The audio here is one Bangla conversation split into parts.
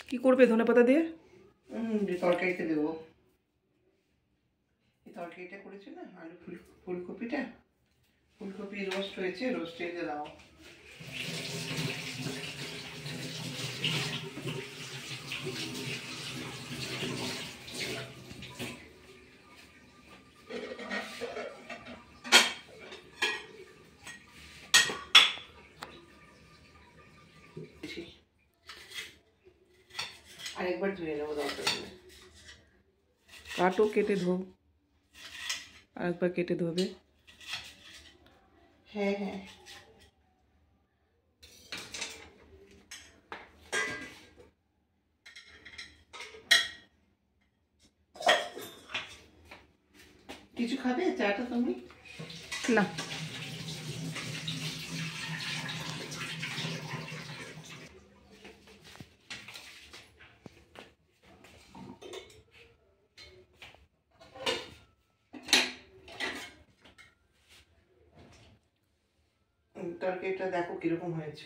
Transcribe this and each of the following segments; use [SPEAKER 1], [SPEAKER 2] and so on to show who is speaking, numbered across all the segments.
[SPEAKER 1] কি করবে ধনেপাতা দিয়ে?
[SPEAKER 2] তরকারিতে দেবো। এই তরকারিটা করেছে না, আলু ফুলকপিটা, ফুলকপি রোস্ট হয়েছে, রোস্টে দাও। আরেকবার ধুয়ে নেবো দরকার হলে।
[SPEAKER 1] কাটো, কেটে ধো, আরেকবার কেটে ধোবে।
[SPEAKER 2] হ্যাঁ হ্যাঁ, কিছু খাবে চাটা তুমি?
[SPEAKER 1] না,
[SPEAKER 2] তরকারিটা দেখো কিরকম হয়েছে।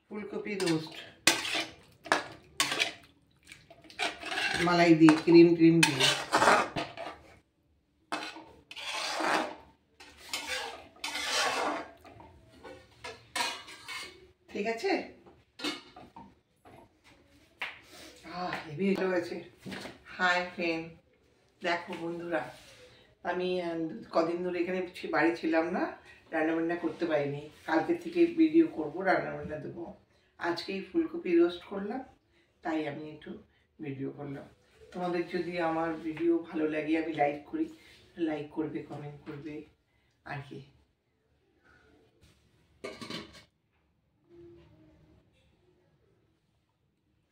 [SPEAKER 2] ফুলকপি রোস্ট মালাই দিয়ে, ক্রিম দিয়ে। ঠিক আছে, হেভি হয়েছে। হাই ফ্রেন্ড, দেখো বন্ধুরা, আমি কদিন ধরে এখানে বাড়ি ছিলাম না, রান্নাবান্না করতে পারিনি। কালকে থেকে ভিডিও করব, রান্নাবান্না দেবো। আজকেই ফুলকপি রোস্ট করলাম, তাই আমি একটু ভিডিও করলাম। তোমাদের যদি আমার ভিডিও ভালো লাগে, আমি লাইক করি, লাইক করবে, কমেন্ট করবে আর কি।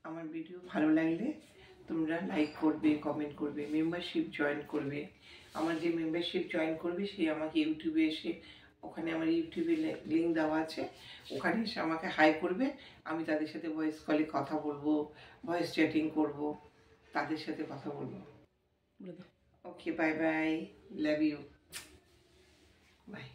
[SPEAKER 2] আমার ভিডিও ভালো লাগলে তোমরা লাইক করবে, কমেন্ট করবে, মেম্বারশিপ জয়েন করবে। আমার যে মেম্বারশিপ জয়েন করবে সে আমাকে ইউটিউবে এসে, ওখানে আমার ইউটিউবে লিঙ্ক দেওয়া আছে, ওখানে এসে আমাকে হাই করবে। আমি তাদের সাথে ভয়েস কলে কথা বলবো, ভয়েস চ্যাটিং করব, তাদের সাথে কথা বলবো। Okay, bye bye, love you, by.